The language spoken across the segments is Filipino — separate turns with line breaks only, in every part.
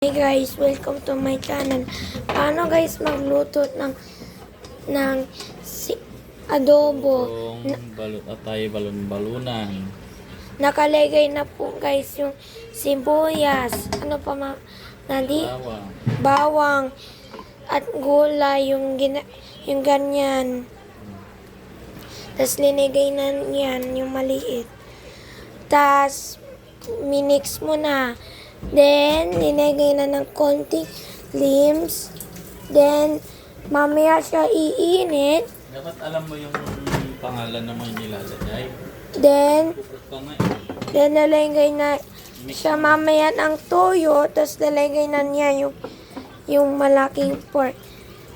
Hey guys, welcome to my channel. Paano guys magluto ng adobo?
Atay balon-balunan.
Nakalagay na po guys yung sibuyas, bawang at gulay yung ganyan. Tapos linigay na yan yung maliit. Tapos minix mo na. Then, linagay na ng konting limbs. Then, mamaya siya iinit.
Dapat alam mo yung pangalan ng mga nilalagay.
Then, nalagay na siya mamaya ng toyo. Tapos, nalagay na niya yung malaking pork.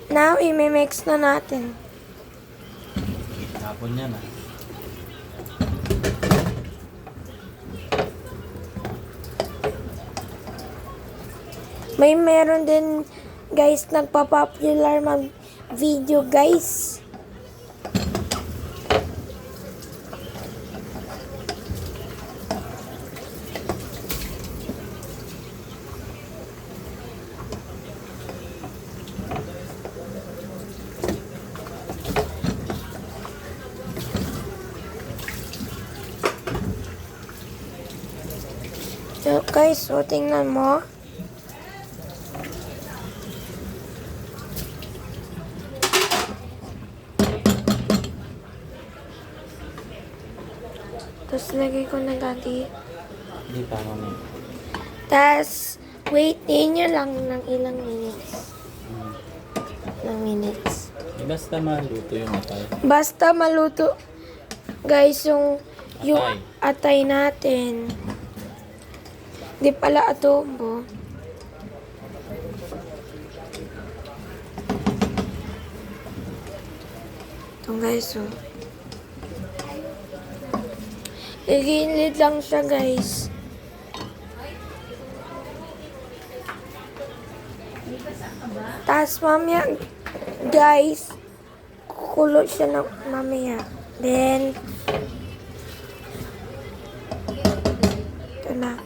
Now, imimix na natin.
Tapon yan ah.
May meron din guys nagpa-popular mag video guys. So guys, so tingnan mo. Tapos lagay ko na dati.
Hindi pa kami.
Tapos waitin nyo lang ng ilang minutes. Ilang minutes.
Basta maluto yung atay.
Basta maluto guys yung atay natin. Di pala adobo. Ito guys oh. Iginlid lang siya guys. Tapos mamaya guys, kukulo siya ng mamaya. Then, ito na.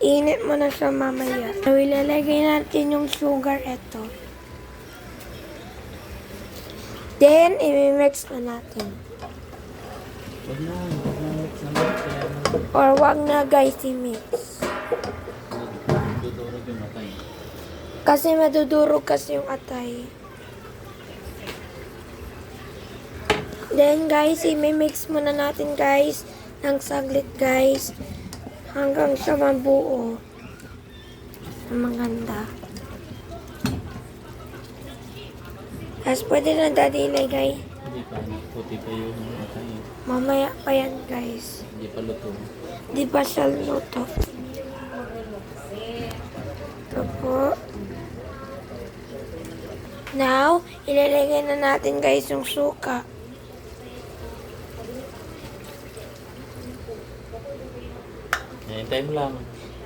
Init mo na siya mamaya. So, ilalagay natin yung sugar ito. Then, imimix na natin.
Wag na.
Or wag na guys i-mix.
Dudurog yung atay.
Kasi madudurog kasi yung atay. Then guys, i-mix muna natin guys ng saglit guys. Hanggang siya mabuo. Maganda. Tapos pwede na dati ilagay.
Hindi pa. Puti pa yung atay.
Mamaya pa yan guys.
Hindi pa luto.
Di pa siya luto. Ito po. Now, ilalagay na natin guys yung suka.
Hintay mo lang.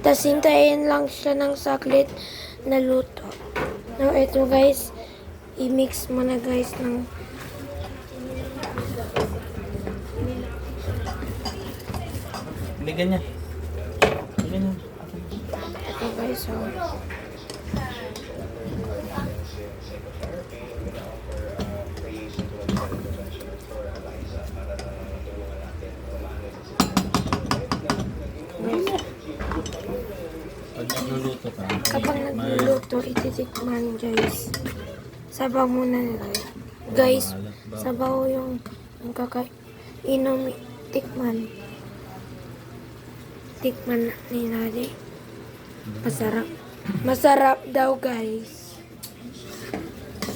Tapos hintayin lang siya ng saglit na luto. Now, ito guys, i-mix mo na guys ng
Ligan niya. Ligan niya.
ito guys, so.
Pag nagluluto ka.
Kapag nagluluto, ititikman guys. Sabaw muna nila. Guys, sabaw yung kaka-inom, tikman. Tikman ni Nadi. Masarap. Masarap daw guys.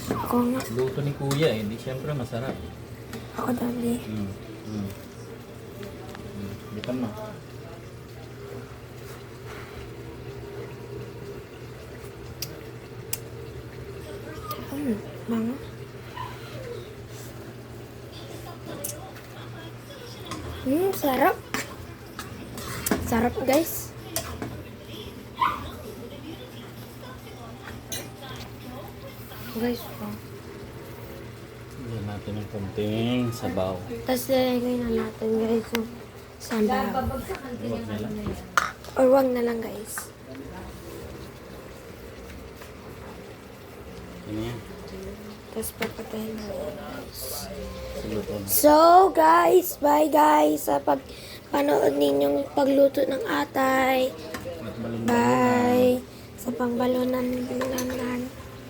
Ako nga.
Luto ni kuya eh. Hindi siyempre masarap.
Ako dali.
Di pa mo.
Mga. Sarap. Sarap guys. Guys, oh.
Lagyan natin ng konting sabaw.
Tapos lalagay na natin guys yung sabaw.
Huwag na lang.
Or wag na lang guys.
Ano yan?
Tapos papatayin mo yan, guys.
Suluto na.
So, guys, bye guys sa panood ninyong pagluto ng atay.
At balon-balon na.
Bye. Sa pangbalunan.